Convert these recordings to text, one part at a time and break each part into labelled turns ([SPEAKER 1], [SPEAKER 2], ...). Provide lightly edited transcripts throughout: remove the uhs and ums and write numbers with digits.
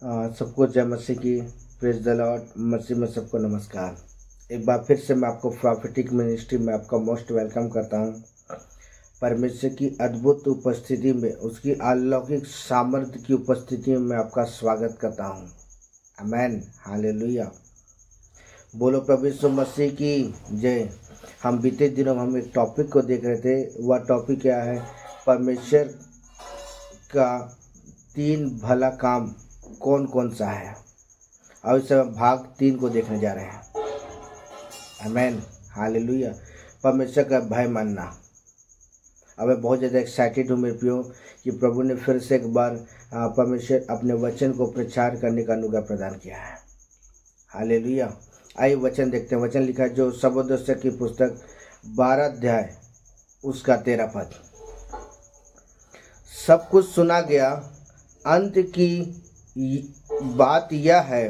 [SPEAKER 1] सबको जय मसीह की। Praise the Lord. मसीह में सबको नमस्कार। एक बार फिर से मैं आपको प्रॉफिटिक मिनिस्ट्री में आपका मोस्ट वेलकम करता हूं। परमेश्वर की अद्भुत उपस्थिति में, उसकी अलौकिक सामर्थ्य की उपस्थिति में मैं आपका स्वागत करता हूं। आमेन, हालेलुया। बोलो प्रभु यीशु मसीह की जय। हम बीते दिनों हम एक टॉपिक को देख रहे थे। वह टॉपिक क्या है? परमेश्वर का 3 भला काम कौन कौन सा है। और इस समय भाग 3 को देखने जा रहे हैं। आमेन, हालेलुया। परमेश्वर का भय मानना। अब मैं बहुत ज़्यादा एक्साइटेड हूँ मेरे प्रियो कि प्रभु ने फिर से एक बार परमेश्वर अपने वचन को प्रचार करने का अनुग्रह प्रदान किया है। हालेलुया। आइए वचन देखते हैं। वचन लिखा है जो सबोदस्य की पुस्तक 12 अध्याय उसका 13 पद। सब कुछ सुना गया, अंत की बात यह है,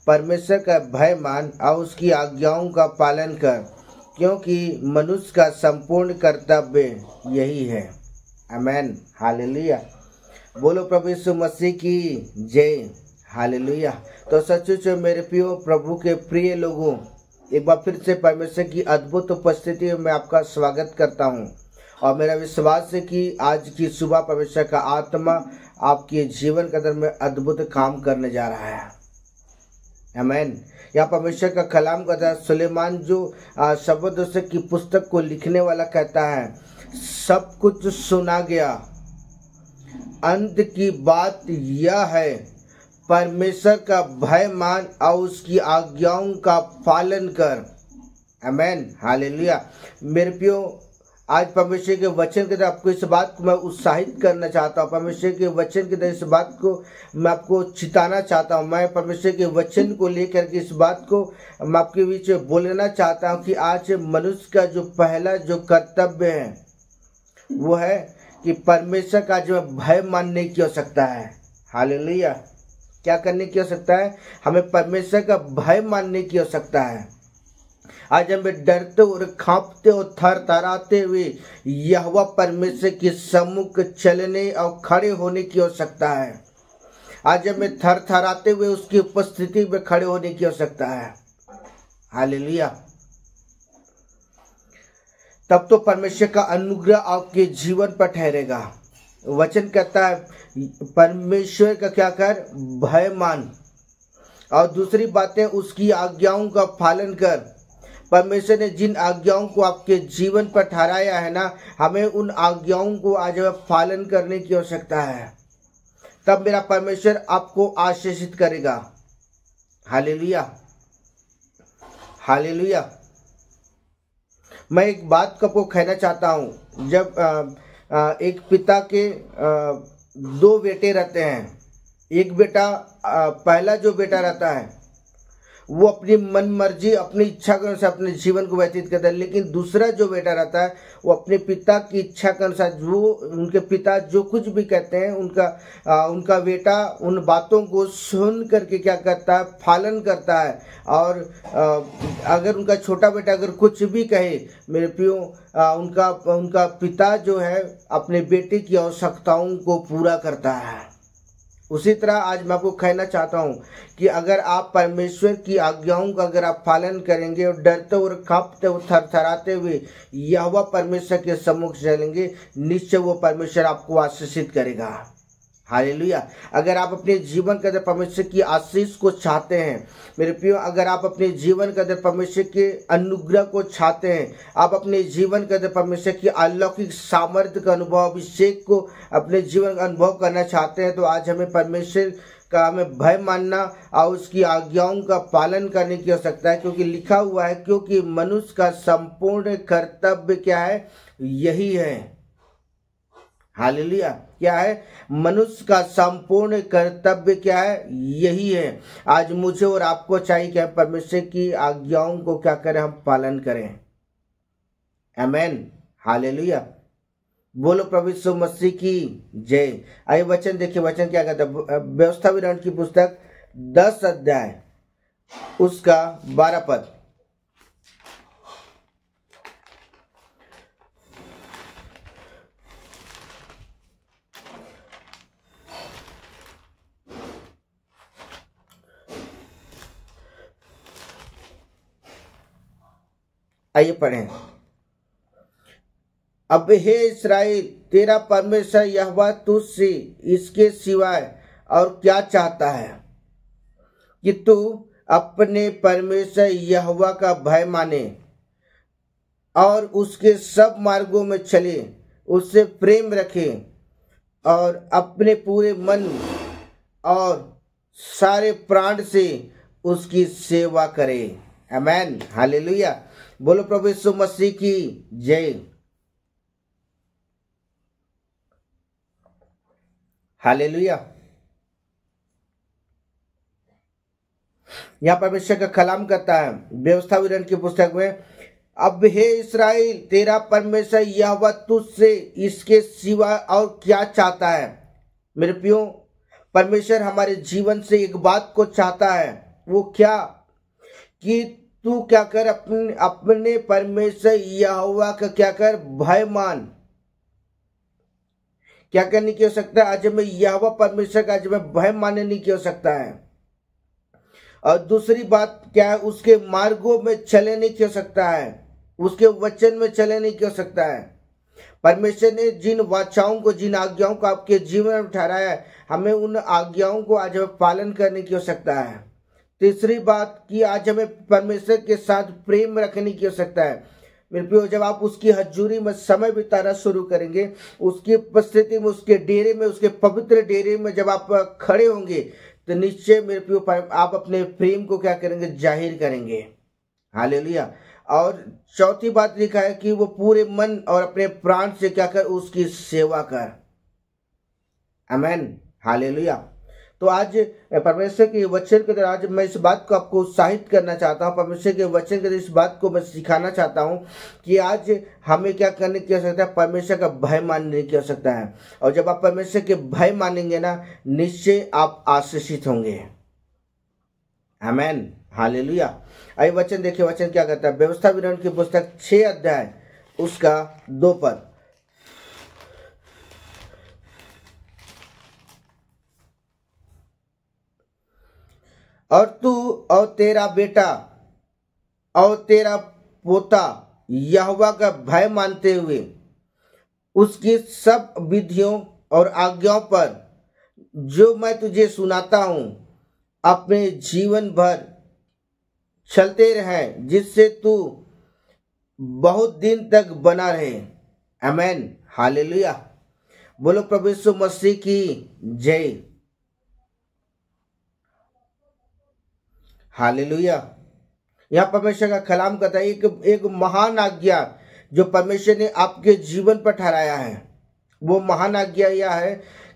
[SPEAKER 1] परमेश्वर का भय मान और उसकी आज्ञाओं का पालन कर, क्योंकि मनुष्य का संपूर्ण कर्तव्य यही है। आमेन, हालेलुया। बोलो प्रभु यीशु मसीह की जय। हालेलुया। तो सचमुच मेरे प्रियो प्रभु के प्रिय लोगों, एक बार फिर से परमेश्वर की अद्भुत उपस्थिति में आपका स्वागत करता हूँ। और मेरा विश्वास है कि आज की सुबह परमेश्वर का आत्मा आपके जीवन के अंदर में अद्भुत काम करने जा रहा है। आमेन। यहाँ परमेश्वर का कलाम कहता है, सुलेमान जो सबोदस्य की पुस्तक को लिखने वाला कहता है, सब कुछ सुना गया, अंत की बात यह है, परमेश्वर का भय मान और उसकी आज्ञाओं का पालन कर। आमेन, हालेलुया। मेरे प्रियो, आज परमेश्वर के वचन के द्वारा आपको इस बात को मैं उत्साहित करना चाहता हूँ। परमेश्वर के वचन के द्वारा इस बात को मैं आपको चिताना चाहता हूँ। मैं परमेश्वर के वचन को लेकर के इस बात को मैं आपके बीच में बोलना चाहता हूँ कि आज मनुष्य का जो पहला जो कर्तव्य है वो है कि परमेश्वर का जो भय मानने की आवश्यकता है। हालेलुया। क्या करने की आवश्यकता है? हमें परमेश्वर का भय मानने की आवश्यकता है। आज हमें डरते और कांपते और थर थराते हुए यहोवा परमेश्वर के सम्मुख चलने और खड़े होने की आवश्यकता है। आज हमें थर थराते हुए उसकी उपस्थिति में खड़े होने की आवश्यकता है। हालेलुया। तब तो परमेश्वर का अनुग्रह आपके जीवन पर ठहरेगा। वचन कहता है परमेश्वर का क्या कर? भय मान। और दूसरी बातें, उसकी आज्ञाओं का पालन कर। परमेश्वर ने जिन आज्ञाओं को आपके जीवन पर ठहराया है ना, हमें उन आज्ञाओं को आज पालन करने की आवश्यकता है। तब मेरा परमेश्वर आपको आशीषित करेगा। Hallelujah, hallelujah. मैं एक बात को आपको कहना चाहता हूँ। जब एक पिता के 2 बेटे रहते हैं, एक बेटा पहला जो बेटा रहता है वो अपनी मन मर्जी अपनी इच्छा के अनुसार अपने जीवन को व्यतीत करता है, लेकिन दूसरा जो बेटा रहता है वो अपने पिता की इच्छा के अनुसार, जो उनके पिता जो कुछ भी कहते हैं उनका बेटा उन बातों को सुन करके क्या करता है? पालन करता है। और अगर उनका छोटा बेटा अगर कुछ भी कहे, मेरे प्रियो, उनका पिता जो है अपने बेटे की आवश्यकताओं को पूरा करता है। उसी तरह आज मैं आपको कहना चाहता हूँ कि अगर आप परमेश्वर की आज्ञाओं का अगर आप पालन करेंगे और डरते और कांपते और थरथराते हुए यहोवा परमेश्वर के सम्मुख चलेंगे, निश्चय वो परमेश्वर आपको आशीषित करेगा। हालेलुया। अगर आप अपने जीवन के अंदर परमेश्वर की आशीष को चाहते हैं, मेरे प्रियो, अगर आप अपने जीवन के अंदर परमेश्वर के अनुग्रह को चाहते हैं, आप अपने जीवन के अंदर परमेश्वर की अलौकिक सामर्थ्य का अनुभव, अभिषेक को अपने जीवन का अनुभव करना चाहते हैं, तो आज हमें परमेश्वर का हमें भय मानना और उसकी आज्ञाओं का पालन करने की आवश्यकता है। क्योंकि लिखा हुआ है, क्योंकि मनुष्य का संपूर्ण कर्तव्य क्या है? यही है। हालेलुया। क्या है? मनुष्य का संपूर्ण कर्तव्य क्या है? यही है। आज मुझे और आपको चाहिए कि हम परमेश्वर की आज्ञाओं को क्या करें? हम पालन करें। आमेन, हालेलुया। बोलो प्रभु यीशु मसीह की जय। आइए वचन देखिए। वचन क्या कहता है? व्यवस्था विवरण की पुस्तक 10 अध्याय उसका 12 पद। आइए पढ़ें। अब हे इस्राएल, तेरा परमेश्वर यहोवा तुझसे इसके सिवाय और क्या चाहता है कि तू अपने परमेश्वर यहोवा का भय माने और उसके सब मार्गों में चले, उससे प्रेम रखे और अपने पूरे मन और सारे प्राण से उसकी सेवा करे। आमेन, हालेलुया। बोलो प्रभु यीशु मसीह की जय। हालेलुया। यहाँ परमेश्वर का कलाम करता है व्यवस्था विवरण की पुस्तक में, अब हे इस्राएल, तेरा परमेश्वर यहोवा तुझसे इसके सिवा और क्या चाहता है। मेरे प्रियो, परमेश्वर हमारे जीवन से एक बात को चाहता है, वो क्या, कि तू क्या कर, अपने परमेश्वर यहोवा का क्या कर, भय मान। क्या करने की हो सकता है, आज हमें यहोवा परमेश्वर का आज हमें भय मानने नहीं की हो सकता है। और दूसरी बात क्या है, उसके मार्गों में चले नहीं की हो सकता है, उसके वचन में चले नहीं की हो सकता है। परमेश्वर ने जिन वाचाओं को, जिन आज्ञाओं को आपके जीवन में ठहराया है, हमें उन आज्ञाओं को आज हमें पालन करने की हो सकता है। तीसरी बात कि आज हमें परमेश्वर के साथ प्रेम रखने की हो सकता है। मेरे प्रियो, जब आप उसकी हजूरी में समय बिताना शुरू करेंगे, उसकी उपस्थिति में, उसके डेरे में, उसके पवित्र डेरे में जब आप खड़े होंगे, तो निश्चय मेरे प्रियो आप अपने प्रेम को क्या करेंगे, जाहिर करेंगे। हालेलुया। और चौथी बात लिखा है कि वो पूरे मन और अपने प्राण से क्या कर, उसकी सेवा कर। आमेन, हालेलुया। तो आज परमेश्वर के वचन के द्वारा आज मैं इस बात को आपको उत्साहित करना चाहता हूँ, परमेश्वर के वचन के द्वारा इस बात को मैं सिखाना चाहता हूँ कि आज हमें क्या करने की आवश्यकता है, परमेश्वर का भय मानने की आवश्यकता है। और जब आप परमेश्वर के भय मानेंगे ना, निश्चय आप आशीषित होंगे। आमेन, हालेलुया। आइए वचन देखिए, वचन क्या कहता है। व्यवस्था विवरण की पुस्तक 6 अध्याय उसका 2 पद। और तू और तेरा बेटा और तेरा पोता यहोवा का भय मानते हुए उसकी सब विधियों और आज्ञाओं पर जो मैं तुझे सुनाता हूं, अपने जीवन भर चलते रहें, जिससे तू बहुत दिन तक बना रहे। आमेन, हालेलुया। बोलो प्रभु यीशु मसीह की जय। हालेलुया। यहाँ परमेश्वर का कलाम कहता है, एक महान आज्ञा जो परमेश्वर ने आपके जीवन पर ठहराया है, वो महान आज्ञा यह है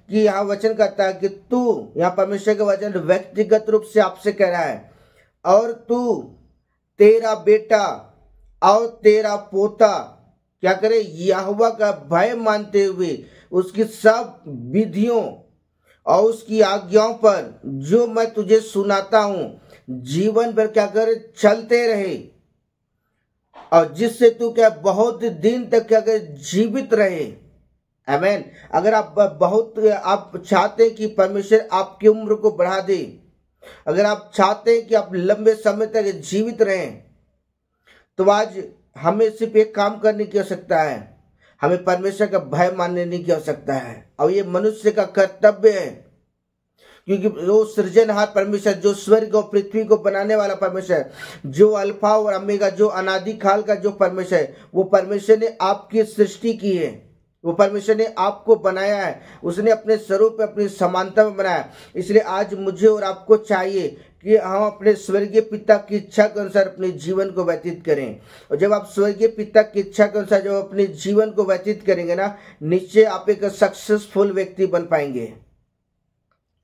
[SPEAKER 1] कि यहाँ वचन कहता है कि तू, यहाँ परमेश्वर का वचन व्यक्तिगत रूप से आपसे कह रहा है, और तू, तेरा बेटा और तेरा पोता क्या करे, यहोवा का भय मानते हुए उसकी सब विधियों और उसकी आज्ञाओं पर जो मैं तुझे सुनाता हूं, जीवन भर क्या करे, चलते रहे, और जिससे तू क्या बहुत दिन तक क्या करे, जीवित रहे। आमेन। अगर आप चाहते हैं कि परमेश्वर आपकी उम्र को बढ़ा दे, अगर आप चाहते हैं कि आप लंबे समय तक जीवित रहें, तो आज हमें सिर्फ एक काम करने की आवश्यकता है, हमें परमेश्वर का भय मानने की आवश्यकता है। और ये मनुष्य का कर्तव्य है, क्योंकि वो सृजनहार परमेश्वर, जो स्वर्ग और पृथ्वी को बनाने वाला परमेश्वर, जो अल्फा और ओमेगा, जो अनादि काल का जो परमेश्वर है, वो परमेश्वर ने आपकी सृष्टि की है, वो परमेश्वर ने आपको बनाया है, उसने अपने स्वरूप में, अपनी समानता में बनाया। इसलिए आज मुझे और आपको चाहिए कि हम अपने स्वर्गीय पिता की इच्छा के अनुसार अपने जीवन को व्यतीत करें। और जब आप स्वर्गीय पिता की इच्छा के अनुसार जब अपने जीवन को व्यतीत करेंगे ना, निश्चय आप एक सक्सेसफुल व्यक्ति बन पाएंगे।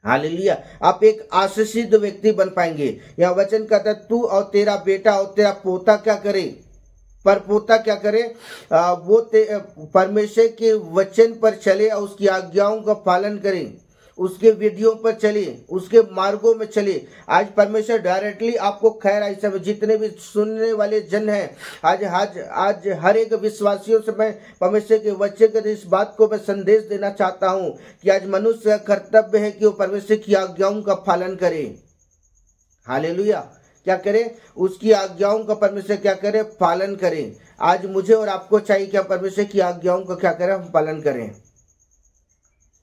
[SPEAKER 1] हालेलुया। आप एक आशीषित व्यक्ति बन पाएंगे। यह वचन कहता है, तू और तेरा बेटा और तेरा पोता क्या करे, पर पोता क्या करे, वो परमेश्वर के वचन पर चले और उसकी आज्ञाओं का पालन करे, उसके विधियों पर चले, उसके मार्गों में चले। आज परमेश्वर डायरेक्टली आपको खैर, इस समय जितने भी सुनने वाले जन हैं, आज हर एक विश्वासियों से मैं परमेश्वर के वचन के इस बात को मैं संदेश देना चाहता हूं कि आज मनुष्य का कर्तव्य है कि वो परमेश्वर की आज्ञाओं का पालन करे। हालेलुया। क्या करे, उसकी आज्ञाओं का परमेश्वर क्या करे, पालन करें। आज मुझे और आपको चाहिए कि हम परमेश्वर की आज्ञाओं का क्या करें, हम पालन करें।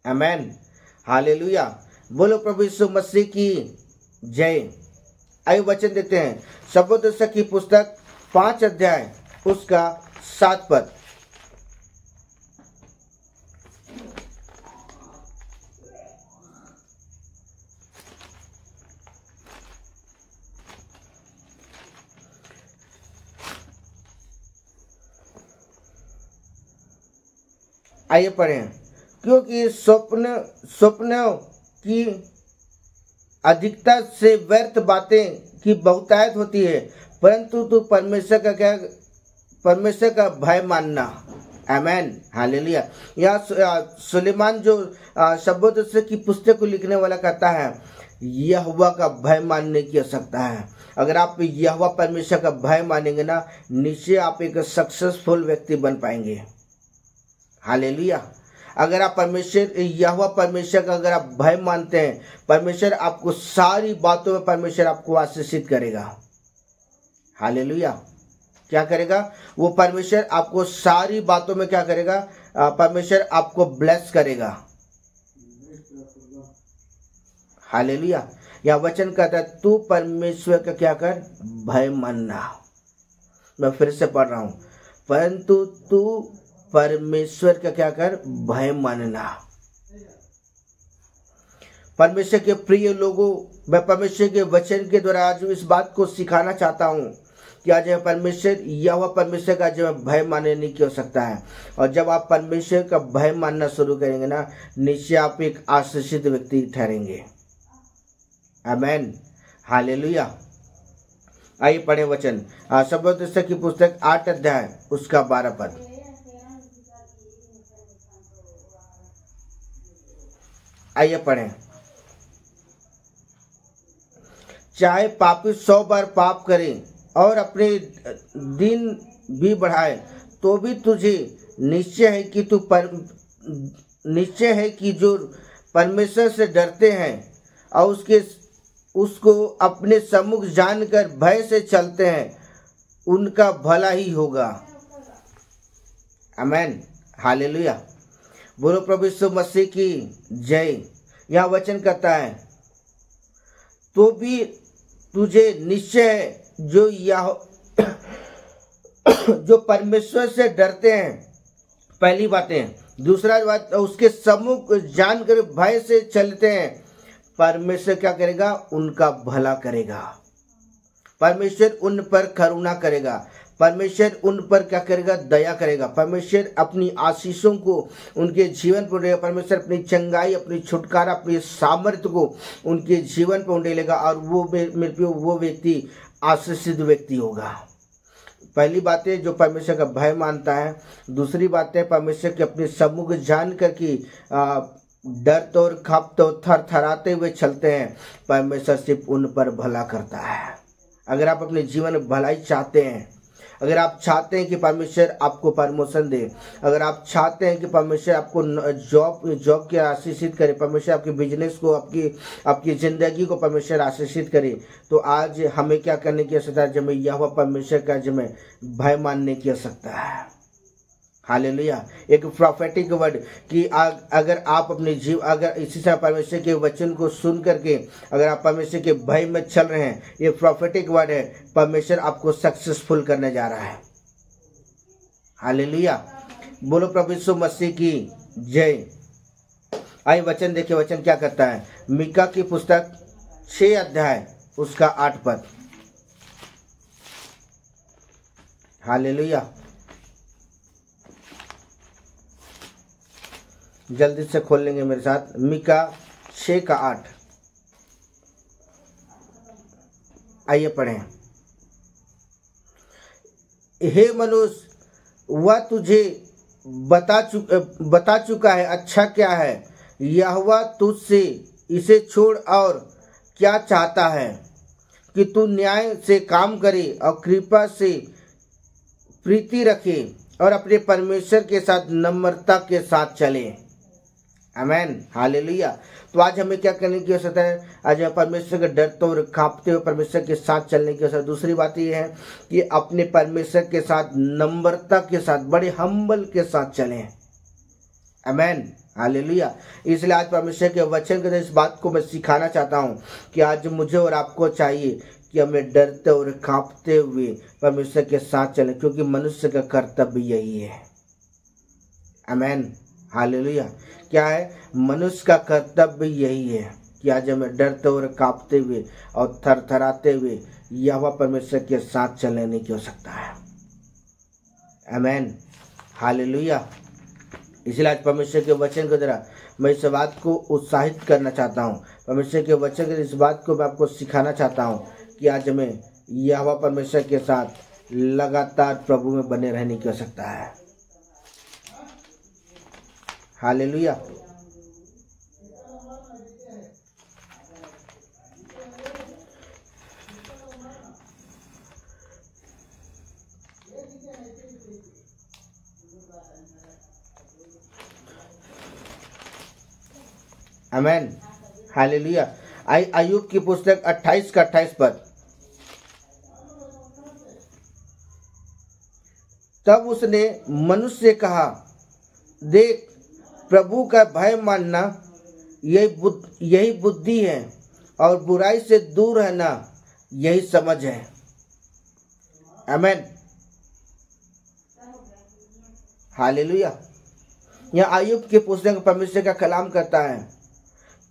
[SPEAKER 1] आमेन, हालेलुया। बोलो प्रभु यीशु मसीह की जय। आइए वचन देते हैं सबोदशक की पुस्तक 5 अध्याय उसका 7 पद। आइए पढ़ें। क्योंकि स्वप्नों की अधिकता से व्यर्थ बातें की बहुतायत होती है, परंतु तू परमेश्वर का भय मानना। आमेन, हालेलुया। यहाँ सुलेमान जो सबोदशक की पुस्तक को लिखने वाला कहता है, यहोवा का भय मानने की आवश्यकता है। अगर आप यहोवा परमेश्वर का भय मानेंगे ना, निश्चय आप एक सक्सेसफुल व्यक्ति बन पाएंगे। हालेलुया। अगर आप यहोवा परमेश्वर का अगर आप भय मानते हैं, परमेश्वर आपको सारी बातों में परमेश्वर आपको आशीषित करेगा। हालेलुया। क्या करेगा? वो परमेश्वर आपको सारी बातों में क्या करेगा? परमेश्वर आपको ब्लेस करेगा। हालेलुया। यह वचन कहता है तू परमेश्वर का क्या कर, भय मानना। मैं फिर से पढ़ रहा हूं, परंतु तू परमेश्वर का क्या कर, भय मानना। परमेश्वर के प्रिय लोगों, मैं परमेश्वर के वचन के द्वारा आज इस बात को सिखाना चाहता हूं कि आज यहोवा परमेश्वर का जो भय मानने की आवश्यकता है। और जब आप परमेश्वर का भय मानना शुरू करेंगे ना, निश्चय आप एक आशीषित व्यक्ति ठहरेंगे। आमेन, हालेलुया। आइए पढ़े वचन सबोदशक की पुस्तक 8 अध्याय उसका 12 पद। आइए पढ़ें। चाहे पापी 100 बार पाप करे और अपने दिन भी बढ़ाए, तो भी तुझे निश्चय है कि जो परमेश्वर से डरते हैं और उसको अपने सम्मुख जानकर भय से चलते हैं, उनका भला ही होगा। आमेन, हालेलुया। बोलो प्रभु यीशु मसीह की जय। यह वचन कहता है तो भी तुझे निश्चय है जो परमेश्वर से डरते हैं। पहली बातें। दूसरा बात, उसके सम्मुख जानकर भय से चलते हैं, परमेश्वर क्या करेगा? उनका भला करेगा। परमेश्वर उन पर करुणा करेगा। परमेश्वर उन पर क्या करेगा? दया करेगा। परमेश्वर अपनी आशीषों को उनके जीवन पर उड़ेगा। परमेश्वर अपनी चंगाई, अपनी छुटकारा, अपनी सामर्थ्य को उनके जीवन पर उड़ेगा और वो व्यक्ति आशीषित व्यक्ति होगा। पहली बात है जो परमेश्वर का भय मानता है। दूसरी बात है परमेश्वर के अपने सम्मुख जान कर की डरते और कांपते और थरथराते हुए चलते हैं, परमेश्वर सिर्फ उन पर भला करता है। अगर आप अपने जीवन में भलाई चाहते हैं, अगर आप चाहते हैं कि परमेश्वर आपको प्रमोशन दे, अगर आप चाहते हैं कि परमेश्वर आपको जॉब के आशीषित करे, परमेश्वर आपके बिजनेस को, आपकी जिंदगी को परमेश्वर आशीषित करे, तो आज हमें क्या करने की आवश्यकता है? जब यहोवा परमेश्वर का जब भय मानने की आवश्यकता है। हालेलुया। एक प्रोफेटिक वर्ड कि अगर आप अपने अगर इसी तरह परमेश्वर के वचन को सुन करके अगर आप परमेश्वर के भय में चल रहे हैं, ये प्रोफेटिक वर्ड है। परमेश्वर आपको सक्सेसफुल करने जा रहा है। हालेलुया। बोलो प्रभु यीशु मसीह की जय। आइए वचन देखिए, वचन क्या कहता है। मीका की पुस्तक 6 अध्याय उसका 8 पद। हालेलुया। जल्दी से खोल लेंगे मेरे साथ। मीका 6 का 8। आइए पढ़ें। हे मनुष्य, वह तुझे बता चुका है अच्छा क्या है। यहोवा तुझसे इसे छोड़ और क्या चाहता है कि तू न्याय से काम करे और कृपा से प्रीति रखे और अपने परमेश्वर के साथ नम्रता के साथ चले। आमेन, हालेलुया। तो आज हमें क्या करने की आवश्यकता है? आज हमें परमेश्वर के डरते और कांपते हुए परमेश्वर के साथ चलने की आवश्यकता है। दूसरी बात यह है कि अपने परमेश्वर के साथ नम्रता के साथ, बड़े हम्बल के साथ चलें। आमेन, हालेलुया। इसलिए आज परमेश्वर के वचन के इस बात को मैं सिखाना चाहता हूँ कि आज मुझे और आपको चाहिए कि हमें डरते और कांपते हुए परमेश्वर के साथ चलें, क्योंकि मनुष्य का कर्तव्य यही है। आमेन, हालेलुया। क्या है? मनुष्य का कर्तव्य यही है कि आज हमें डरते और कांपते हुए और थरथराते हुए यहोवा परमेश्वर के साथ चलने की आवश्यकता है। आमेन, हालेलुया। इसलिए आज परमेश्वर के वचन के द्वारा मैं इस बात को उत्साहित करना चाहता हूँ। परमेश्वर के वचन के इस बात को मैं आपको सिखाना चाहता हूँ कि आज हमें यहोवा परमेश्वर के साथ लगातार प्रभु में बने रहने की आवश्यकता है। हालेलुया। आमेन, हालेलुया। अय्यूब की पुस्तक 28 का 28 पद। तब उसने मनुष्य से कहा, देख, प्रभु का भय मानना यही बुद्धि है, और बुराई से दूर रहना यही समझ है। आमेन, हालेलुया। यहाँ अय्यूब की पुस्तक परमेश्वर का कलाम करता है।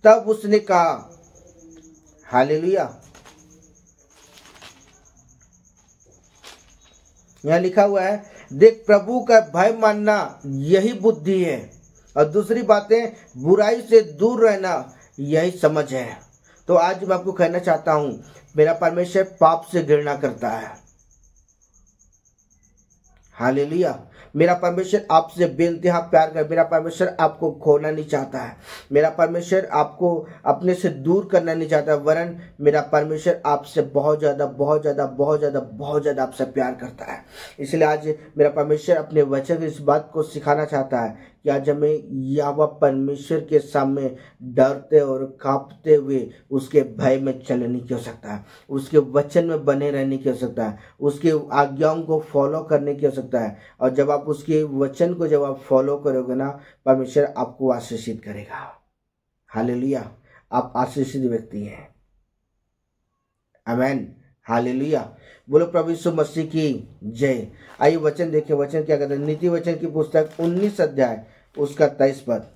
[SPEAKER 1] तब उसने कहा, हालेलुया। यहाँ लिखा हुआ है, देख, प्रभु का भय मानना यही बुद्धि है, और दूसरी बातें बुराई से दूर रहना यही समझ है। तो आज मैं आपको कहना चाहता हूं, मेरा परमेश्वर पाप से घृणा करता है। हालेलुया। मेरा परमेश्वर आपसे बेइंतहा प्यार कर, मेरा परमेश्वर आपको खोना नहीं चाहता है। मेरा परमेश्वर आपको अपने से दूर करना नहीं चाहता, वरन मेरा परमेश्वर आपसे बहुत ज़्यादा बहुत ज़्यादा बहुत ज़्यादा बहुत ज़्यादा आपसे प्यार करता है। इसलिए आज मेरा परमेश्वर अपने वचन इस बात को सिखाना चाहता है कि आज हमें यहोवा परमेश्वर के सामने डरते और कांपते हुए उसके भय में चलने की आवश्यकता है, उसके वचन में बने रहने की आवश्यकता है, उसके आज्ञाओं को फॉलो करने की आवश्यकता है। और जब आप उसके वचन को जब आप फॉलो करोगे ना, परमेश्वर आपको आशीषित करेगा। हालेलुया। आप आशीषित व्यक्ति हैं। आमेन, हालेलुया। बोलो प्रभु यीशु मसीह की जय। आइए वचन देखिए, वचन क्या कहता है। नीति वचन की पुस्तक 19 अध्याय उसका 23 पद।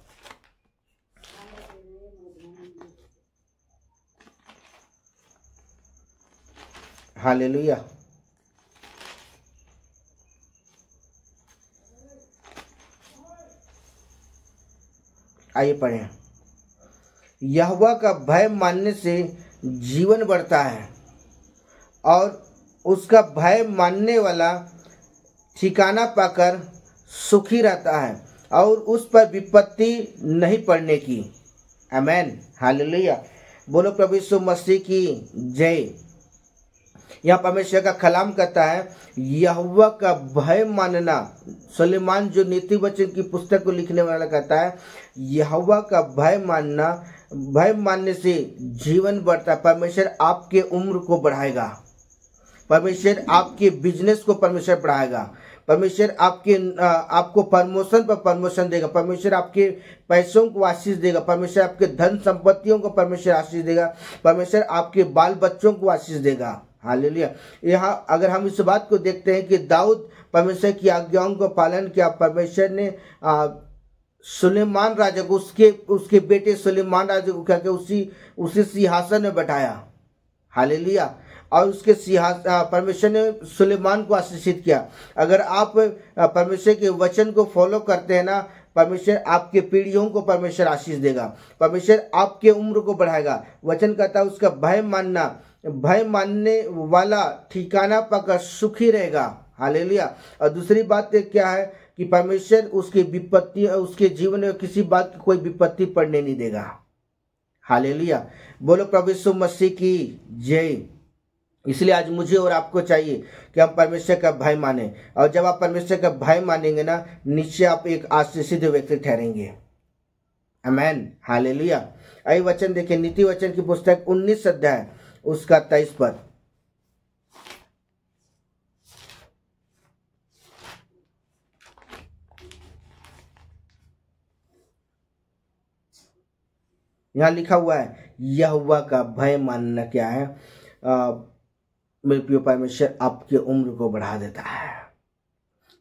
[SPEAKER 1] हालेलुया। आइए पढ़ें। यहोवा का भय मानने से जीवन बढ़ता है, और उसका भय मानने वाला ठिकाना पाकर सुखी रहता है, और उस पर विपत्ति नहीं पड़ने की। आमेन, हालेलुया। बोलो प्रभु यीशु मसीह की जय। यहाँ परमेश्वर का कलाम कहता है, यहोवा का भय मानना। सुलेमान जो नीति वचन की पुस्तक को लिखने वाला कहता है, यहोवा का भय मानना, भय मानने से जीवन बढ़ता है। परमेश्वर आपके उम्र को बढ़ाएगा, परमेश्वर आपके बिजनेस को परमेश्वर बढ़ाएगा, परमेश्वर आपको प्रमोशन पर प्रमोशन देगा, परमेश्वर आपके पैसों को आशीष देगा, परमेश्वर आपके धन संपत्तियों को परमेश्वर आशीष देगा, परमेश्वर आपके बाल बच्चों को आशीष देगा। हालेलुया। यहाँ अगर हम इस बात को देखते हैं कि दाऊद परमेश्वर की आज्ञाओं को पालन किया, परमेश्वर ने सुलेमान राजा को, उसके बेटे सुलेमान राजा को क्या उसी सिंहासन में बैठाया। हालेलुया। और उसके परमेश्वर ने सुलेमान को आशीषित किया। अगर आप परमेश्वर के वचन को फॉलो करते हैं ना, परमेश्वर आपके पीढ़ियों को परमेश्वर आशीष देगा, परमेश्वर आपके उम्र को बढ़ाएगा। वचन कहता है उसका भय मानने वाला ठिकाना पाकर सुखी रहेगा। हालेलुया। और दूसरी बात क्या है कि परमेश्वर उसकी विपत्ति, उसके जीवन में किसी बात की कोई विपत्ति पड़ने नहीं देगा। हालेलुया। बोलो प्रभु यीशु मसीह की जय। इसलिए आज मुझे और आपको चाहिए कि हम परमेश्वर का भय माने, और जब आप परमेश्वर का भय मानेंगे ना, निश्चय आप एक आशीषित व्यक्ति ठहरेंगे। आमेन, हालेलुया। आइए वचन देखें, नीति वचन की पुस्तक 19 अध्याय उसका 23 पद। यहाँ लिखा हुआ है, यहोवा का भय मानना क्या है? मेरे प्रिय परमेश्वर आपकी उम्र को बढ़ा देता है।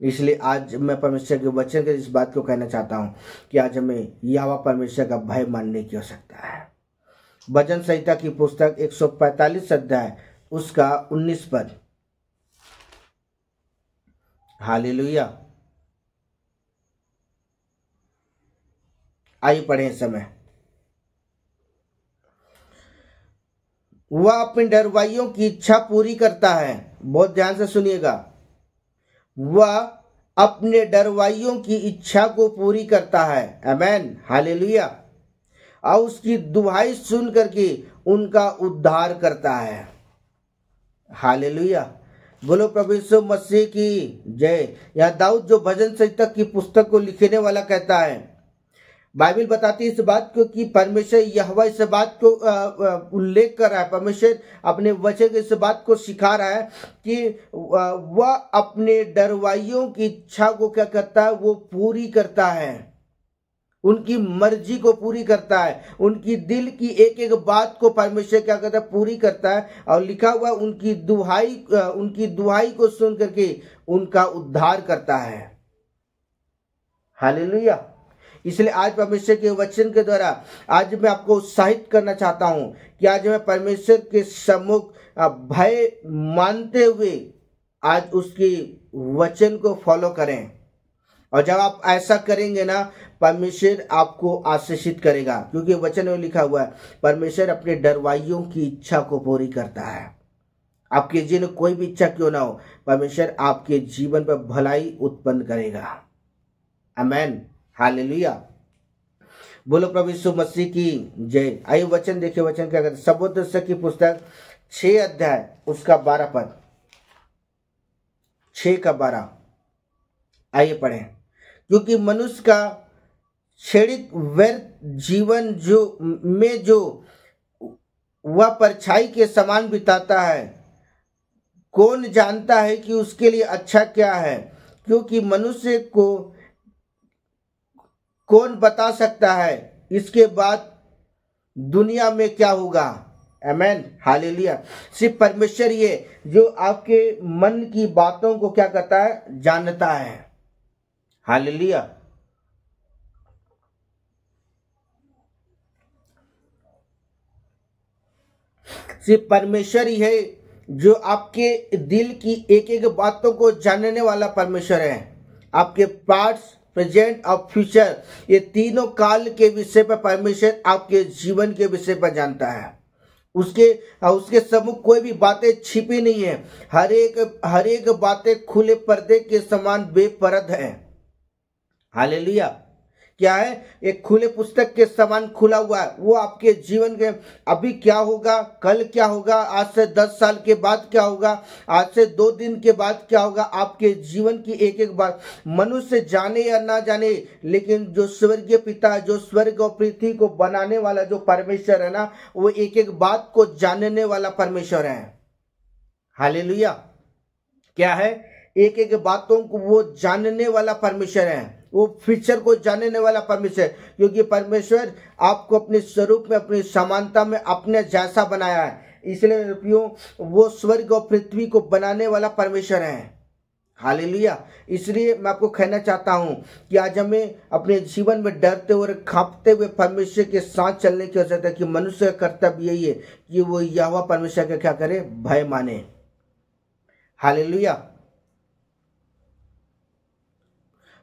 [SPEAKER 1] इसलिए आज मैं परमेश्वर के वचन के इस बात को कहना चाहता हूं कि आज हमें यहोवा परमेश्वर का भय मानने की आवश्यकता है। भजन संहिता की पुस्तक 145 अध्याय उसका 19 पद। हालेलुया। आइए पढ़ें इस समय। वह अपने डरवाइयों की इच्छा पूरी करता है। बहुत ध्यान से सुनिएगा, वह अपने डरवाइयों की इच्छा को पूरी करता है। आमेन, हालेलुया। और उसकी दुहाई सुन करके उनका उद्धार करता है। हालेलुया। बोलो प्रभु यीशु मसीह की जय। यह दाऊद जो भजन संहिता की पुस्तक को लिखने वाला कहता है, बाइबल बताती है इस बात को कि परमेश्वर यहोवा इस बात को उल्लेख कर रहा है। परमेश्वर अपने वचन के इस बात को सिखा रहा है कि वह अपने डरवाइयों की इच्छा को क्या करता है? वो पूरी करता है, उनकी मर्जी को पूरी करता है, उनकी दिल की एक एक बात को परमेश्वर क्या करता है? पूरी करता है। और लिखा हुआ उनकी दुहाई को सुन करके उनका उद्धार करता है। हालेलुया। इसलिए आज परमेश्वर के वचन के द्वारा आज मैं आपको उत्साहित करना चाहता हूं कि आज मैं परमेश्वर के सम्मुख भय मानते हुए आज उसकी वचन को फॉलो करें। और जब आप ऐसा करेंगे ना, परमेश्वर आपको आशीषित करेगा, क्योंकि वचन में लिखा हुआ है परमेश्वर अपने डरवाइयों की इच्छा को पूरी करता है। आपके जीवन में कोई भी इच्छा क्यों ना हो, परमेश्वर आपके जीवन पर भलाई उत्पन्न करेगा। आमेन, हालेलुया। बोलो प्रभु यीशु मसीह की जय। आइए वचन देखिए, वचन क्या कहते हैं? सबोदृश्य की पुस्तक 6 अध्याय उसका 12 पद, 6 का 12। आइए पढ़ें। क्योंकि मनुष्य का क्षणिक व्यर्थ जीवन जो वह परछाई के समान बिताता है, कौन जानता है कि उसके लिए अच्छा क्या है? क्योंकि मनुष्य को कौन बता सकता है इसके बाद दुनिया में क्या होगा? आमेन, हालेलुया। सिर्फ परमेश्वर ये जो आपके मन की बातों को क्या करता है? जानता है। हालेलुया। सिर्फ परमेश्वर ही है जो आपके दिल की एक एक बातों को जानने वाला परमेश्वर है। आपके पास्ट, प्रेजेंट और फ्यूचर, ये तीनों काल के विषय पर परमेश्वर आपके जीवन के विषय पर जानता है। उसके सम्मुख कोई भी बातें छिपी नहीं है। हर एक बातें खुले पर्दे के समान बेपरद है। हालेलुया। क्या है? एक खुले पुस्तक के समान खुला हुआ है। वो आपके जीवन के अभी क्या होगा, कल क्या होगा, आज से 10 साल के बाद क्या होगा, आज से 2 दिन के बाद क्या होगा, आपके जीवन की एक एक बात मनुष्य जाने या ना जाने, लेकिन जो स्वर्गीय पिता, जो स्वर्ग और पृथ्वी को बनाने वाला जो परमेश्वर है ना, वो एक एक बात को जानने वाला परमेश्वर है। हालेलुया। क्या है? एक एक बातों को वो जानने वाला परमेश्वर है। वो फ्यूचर को जानने वाला परमेश्वर, क्योंकि परमेश्वर आपको अपने स्वरूप में, अपनी समानता में अपने जैसा बनाया है। इसलिए वो स्वर्ग और पृथ्वी को बनाने वाला परमेश्वर है। हालेलुया। इसलिए मैं आपको कहना चाहता हूं कि आज हमें अपने जीवन में डरते और कांपते हुए परमेश्वर के साथ चलने की आवश्यकता है। कि मनुष्य का कर्तव्य यही है कि वो यहोवा परमेश्वर का क्या करे? भय माने। हालेलुया।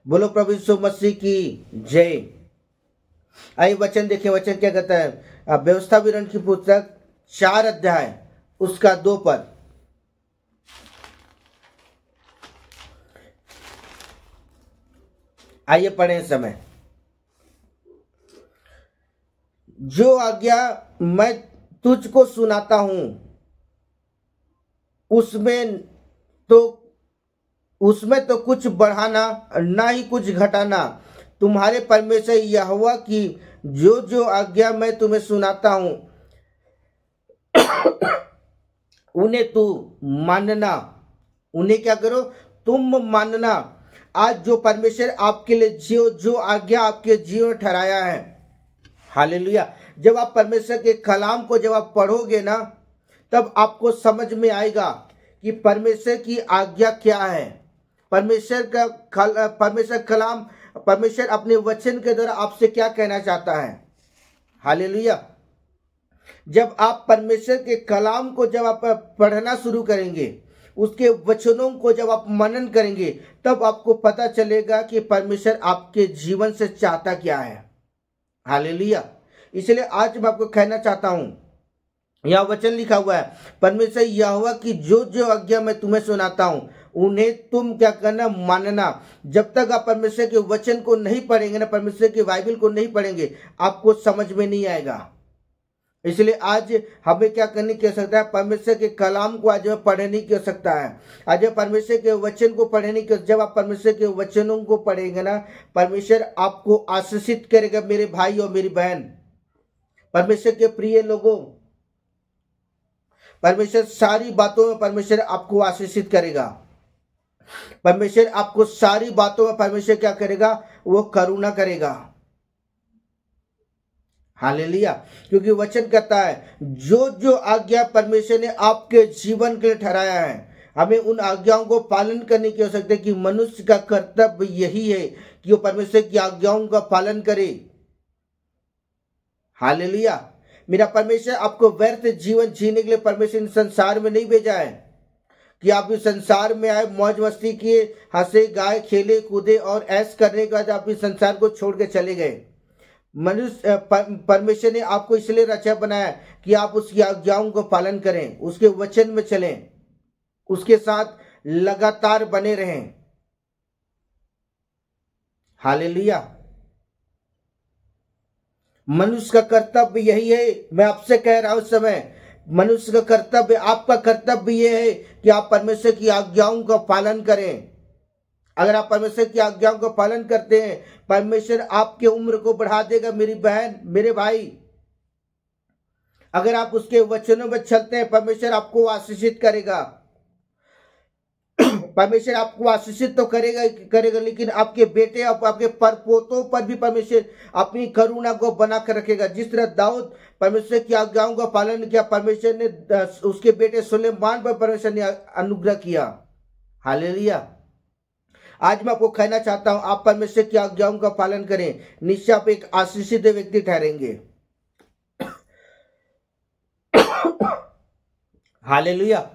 [SPEAKER 1] बोलो प्रभु यीशु मसीह की जय। आइए वचन देखिए, वचन क्या कहता है? व्यवस्था विवरण की पुस्तक 4 अध्याय उसका 2 पद। आइए पढ़ें इस समय। जो आज्ञा मैं तुझको सुनाता हूं उसमें तो कुछ बढ़ाना ना ही कुछ घटाना, तुम्हारे परमेश्वर यहोवा की जो जो आज्ञा मैं तुम्हें सुनाता हूं उन्हें तू मानना। उन्हें क्या करो? तुम मानना। आज जो परमेश्वर आपके लिए जो जो आज्ञा आपके जीवन में ठहराया है, हालेलुया, जब आप परमेश्वर के कलाम को जब आप पढ़ोगे ना, तब आपको समझ में आएगा कि परमेश्वर की आज्ञा क्या है। परमेश्वर कलाम, परमेश्वर अपने वचन के द्वारा आपसे क्या कहना चाहता है। हालेलुया। जब आप परमेश्वर के कलाम को जब आप पढ़ना शुरू करेंगे, उसके वचनों को जब आप मनन करेंगे, तब आपको पता चलेगा कि परमेश्वर आपके जीवन से चाहता क्या है। हालेलुया। इसलिए आज मैं आपको कहना चाहता हूं, यह वचन लिखा हुआ है, परमेश्वर यहोवा की जो जो आज्ञा मैं तुम्हें सुनाता हूं उन्हें तुम क्या करना? मानना। जब तक आप परमेश्वर के वचन को नहीं पढ़ेंगे ना, परमेश्वर के बाइबल को नहीं पढ़ेंगे, आपको समझ में नहीं आएगा। इसलिए आज हमें क्या करने की आवश्यकता है? परमेश्वर के कलाम को आज पढ़ने की आवश्यकता है। आज परमेश्वर के वचन को पढ़ने की, जब आप परमेश्वर के वचनों को पढ़ेंगे ना, परमेश्वर आपको आशीषित करेगा। मेरे भाई और मेरी बहन, परमेश्वर के प्रिय लोगों, परमेश्वर सारी बातों में परमेश्वर आपको आशीषित करेगा। परमेश्वर आपको सारी बातों में परमेश्वर क्या करेगा? वो करुणा करेगा। हालेलुया। क्योंकि वचन कहता है जो जो आज्ञा परमेश्वर ने आपके जीवन के लिए ठहराया है, हमें उन आज्ञाओं को पालन करने की आवश्यकता है। कि मनुष्य का कर्तव्य यही है कि वो परमेश्वर की आज्ञाओं का पालन करे। हालेलुया। मेरा परमेश्वर आपको व्यर्थ जीवन जीने के लिए परमेश्वर इस संसार में नहीं भेजा है कि आप इस संसार में आए, मौज मस्ती किए, हंसे गाए, खेले कूदे और ऐश करने के बाद आप इस संसार को छोड़ के चले गए। मनुष्य परमेश्वर ने आपको इसलिए रचा बनाया कि आप उसकी आज्ञाओं को पालन करें, उसके वचन में चलें, उसके साथ लगातार बने रहें। हालेलुया। मनुष्य का कर्तव्य यही है। मैं आपसे कह रहा हूं उस समय, मनुष्य का कर्तव्य, आपका कर्तव्य यह है कि आप परमेश्वर की आज्ञाओं का पालन करें। अगर आप परमेश्वर की आज्ञाओं का पालन करते हैं, परमेश्वर आपके उम्र को बढ़ा देगा। मेरी बहन, मेरे भाई, अगर आप उसके वचनों में चलते हैं, परमेश्वर आपको आशीषित करेगा। परमेश्वर आपको आशीषित तो करेगा, लेकिन आपके बेटे, आपके परपोतों पर भी परमेश्वर अपनी करुणा को बना कर रखेगा। जिस तरह दाऊद परमेश्वर की आज्ञाओं का पालन किया, परमेश्वर ने उसके बेटे सुलेमान पर परमेश्वर ने अनुग्रह किया। हालेलुया। आज मैं आपको कहना चाहता हूं, आप परमेश्वर की आज्ञाओं का पालन करें, निश्चय आप एक आशीषित व्यक्ति ठहरेंगे। हालेलुया।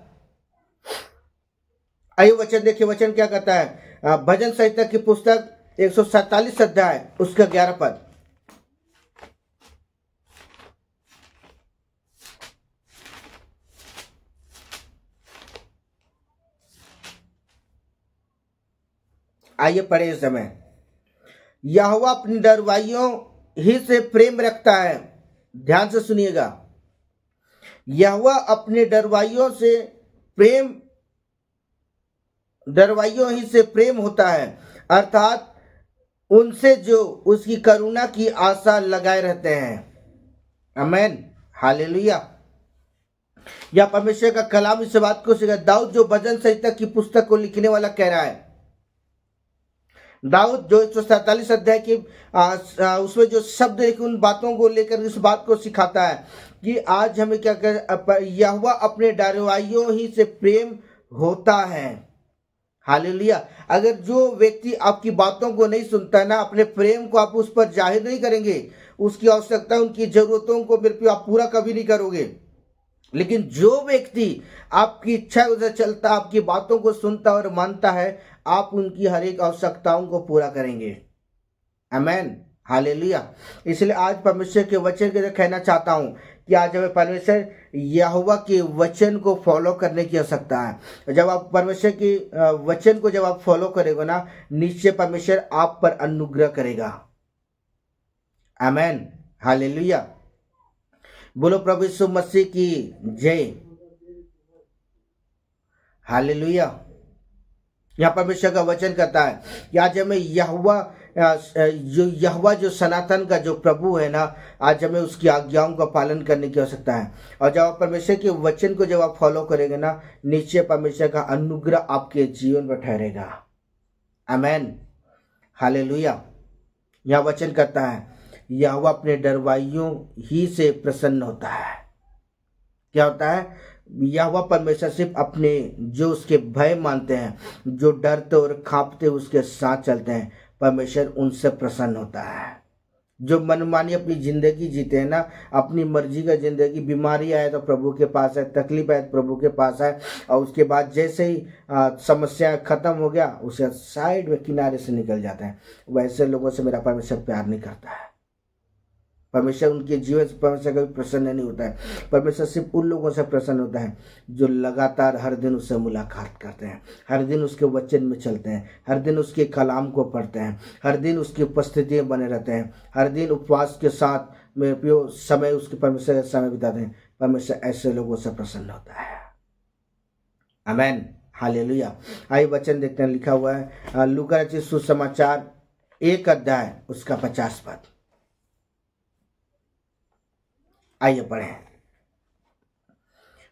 [SPEAKER 1] आइए वचन देखिए, वचन क्या कहता है। भजन संहिता की पुस्तक 147 अध्याय उसका 11 पद। आइए पढ़े इस समय। यहोवा अपनी डरवाइयों ही से प्रेम रखता है। ध्यान से सुनिएगा, यहोवा अपने डरवाइयों ही से प्रेम होता है, अर्थात उनसे जो उसकी करुणा की आशा लगाए रहते हैं। आमीन। हालेलुया। या परमेश्वर का कलाम इस बात को सिखा। दाऊद जो भजन संहिता की पुस्तक को लिखने वाला कह रहा है, दाऊद जो 147 अध्याय की उसमें जो शब्द है, उन बातों को लेकर इस बात को सिखाता है कि आज हमें क्या कर, यहोवा अपने डरवाइयों ही से प्रेम होता है। हालेलुया। अगर जो व्यक्ति आपकी बातों को नहीं सुनता ना, अपने प्रेम को आप उस पर जाहिर नहीं करेंगे, उसकी आवश्यकता, उनकी जरूरतों को मेरे पे आप पूरा कभी नहीं करोगे। लेकिन जो व्यक्ति आपकी इच्छा से चलता, आपकी बातों को सुनता और मानता है, आप उनकी हर एक आवश्यकताओं को पूरा करेंगे। आमीन। हालेलुया। इसलिए आज परमेश्वर के वचन के लिए कहना चाहता हूं कि आज हमें परमेश्वर यहोवा के वचन को फॉलो करने की आवश्यकता है। जब आप परमेश्वर के वचन को जब आप फॉलो करेंगे ना, निश्चय परमेश्वर आप पर अनुग्रह करेगा। आमीन। हालेलुया। बोलो प्रभु यीशु मसीह की जय। हालेलुया। यहाँ परमेश्वर का वचन कहता है कि आज हमें यहोवा जो यहोवा जो सनातन का जो प्रभु है ना, आज हमें उसकी आज्ञाओं का पालन करने की आवश्यकता है। और जब आप परमेश्वर के वचन को जब आप फॉलो करेंगे ना, नीचे परमेश्वर का अनुग्रह आपके जीवन पर ठहरेगा। आमेन, हालेलुया। यह वचन कहता है यहोवा अपने डरवाइयों ही से प्रसन्न होता है। क्या होता है? यहोवा परमेश्वर सिर्फ अपने जो उसके भय मानते हैं, जो डरते और कांपते उसके साथ चलते हैं, परमेश्वर उनसे प्रसन्न होता है। जो मनमानी अपनी जिंदगी जीते हैं ना, अपनी मर्जी का जिंदगी, बीमारी आए तो प्रभु के पास है, तकलीफ आए तो प्रभु के पास है, और उसके बाद जैसे ही समस्या खत्म हो गया उसे साइड में किनारे से निकल जाते हैं। वैसे लोगों से मेरा परमेश्वर प्यार नहीं करता है। परमेश्वर उनके जीवन से परमेश्वर कभी प्रसन्न नहीं होता है। परमेश्वर सिर्फ उन लोगों से प्रसन्न होता है जो लगातार हर दिन उससे मुलाकात करते हैं, हर दिन उसके वचन में चलते हैं, हर दिन उसके कलाम को पढ़ते हैं, हर दिन उसकी उपस्थिति में बने रहते हैं, हर दिन उपवास के साथ में समय उसके परमेश्वर के समय बिताते हैं। परमेश्वर ऐसे लोगों से प्रसन्न होता है। आमेन, हालेलुया। आइए वचन देखते हैं, लिखा हुआ है लूका रचित सुसमाचार 1 अध्याय उसका 50 पद। आइए पढ़ें।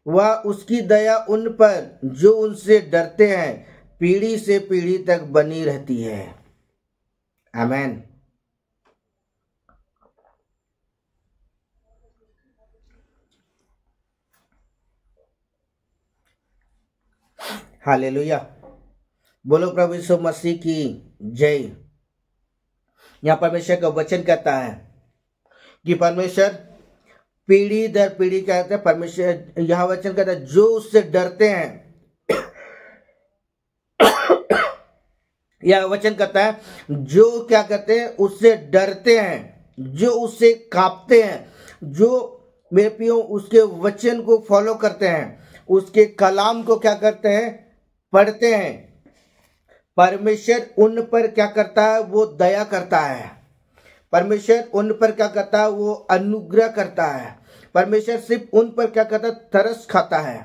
[SPEAKER 1] वह उसकी दया उन पर जो उनसे डरते हैं पीढ़ी से पीढ़ी तक बनी रहती है। आमेन। हालेलुया। बोलो प्रभु यीशु मसीह की जय। यहां परमेश्वर का वचन कहता है कि परमेश्वर पीढ़ी दर पीढ़ी कहते हैं, परमेश्वर यह वचन कहता है जो उससे डरते हैं। यह वचन कहता है जो क्या कहते हैं, उससे डरते हैं, जो उससे कांपते हैं, जो मेरे प्रियो उसके वचन को फॉलो करते हैं, उसके कलाम को क्या करते हैं, पढ़ते हैं। परमेश्वर उन पर क्या करता है, वो दया करता है। परमेश्वर उन पर क्या करता है, वो अनुग्रह करता है। परमेश्वर सिर्फ उन पर क्या करता है, तरस खाता है।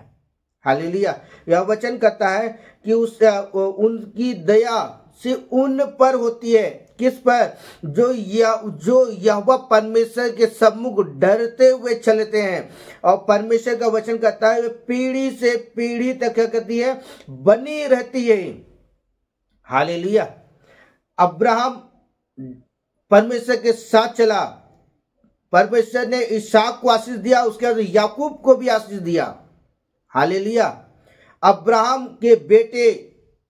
[SPEAKER 1] हालेलुया। यह वचन कहता है कि उनकी दया सिर्फ उन पर होती है। किस पर? जो यहोवा परमेश्वर के सम्मुख डरते हुए चलते हैं। और परमेश्वर का वचन कहता है पीढ़ी से पीढ़ी तक क्या करती है, बनी रहती है। हालेलुया। अब्राहम परमेश्वर के साथ चला, परमेश्वर ने इसहाक को आशीष दिया, उसके बाद याकूब को भी आशीष दिया। हालेलुया। अब्राहम के बेटे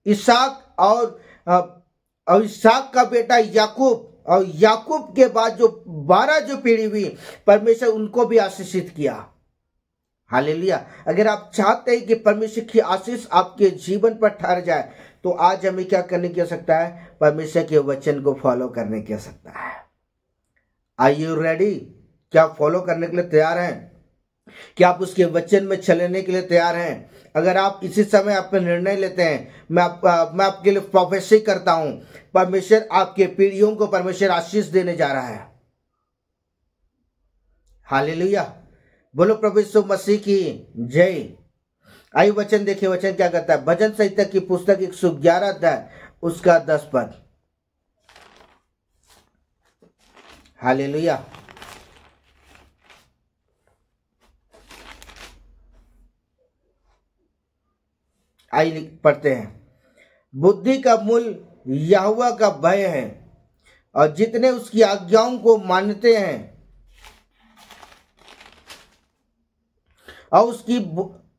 [SPEAKER 1] इसहाक और इसहाक का बेटा याकूब, और याकूब के बाद जो 12 जो पीढ़ी हुई, परमेश्वर उनको भी आशीषित किया। हालेलुया। अगर आप चाहते हैं कि परमेश्वर की आशीष आपके जीवन पर ठहर जाए, तो आज हमें क्या करने की आवश्यकता है, परमेश्वर के वचन को फॉलो करने की आवश्यकता है। Are you ready? क्या फॉलो करने के लिए तैयार हैं? क्या आप उसके वचन में चलने के लिए तैयार हैं? अगर आप इसी समय आप निर्णय लेते हैं, मैं आपके लिए प्रोफेसी करता हूं, परमेश्वर आपके पीढ़ियों को परमेश्वर आशीष देने जा रहा है। हालेलुया। बोलो प्रभु यीशु मसीह की जय। आइए वचन देखिए, वचन क्या कहता है। भजन संहिता की पुस्तक 111 अध्याय उसका 10 पद। हालेलुया। आइए पढ़ते हैं। बुद्धि का मूल यहोवा का भय है, और जितने उसकी आज्ञाओं को मानते हैं और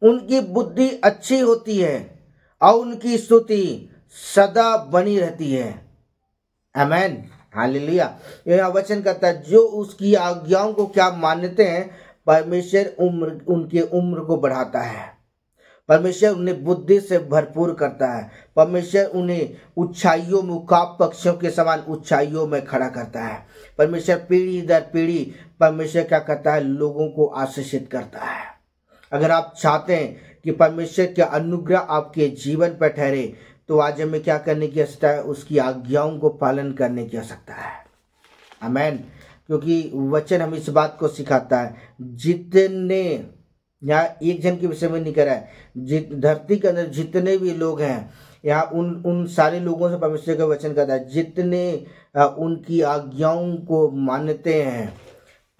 [SPEAKER 1] उनकी बुद्धि अच्छी होती है, और उनकी स्तुति सदा बनी रहती है। आमेन, हालेलुया। यह वचन कहता है जो उसकी आज्ञाओं को क्या मानते हैं, परमेश्वर उनके उम्र को बढ़ाता है। परमेश्वर उन्हें बुद्धि से भरपूर करता है। परमेश्वर उन्हें ऊंचाइयों में, उकाब पक्षियों के समान ऊंचाइयों में खड़ा करता है। परमेश्वर पीढ़ी दर पीढ़ी परमेश्वर क्या करता है, लोगों को आशीषित करता है। अगर आप चाहते हैं कि परमेश्वर का अनुग्रह आपके जीवन पर ठहरे, तो आज हमें क्या करने की आवश्यकता है, उसकी आज्ञाओं को पालन करने की आवश्यकता है। आमेन। क्योंकि वचन हमें इस बात को सिखाता है, जितने, यहाँ एक जन के विषय में नहीं कह रहा है, धरती के अंदर जितने भी लोग हैं, यहाँ उन सारे लोगों से परमेश्वर का वचन कहता है, जितने उनकी आज्ञाओं को मानते हैं,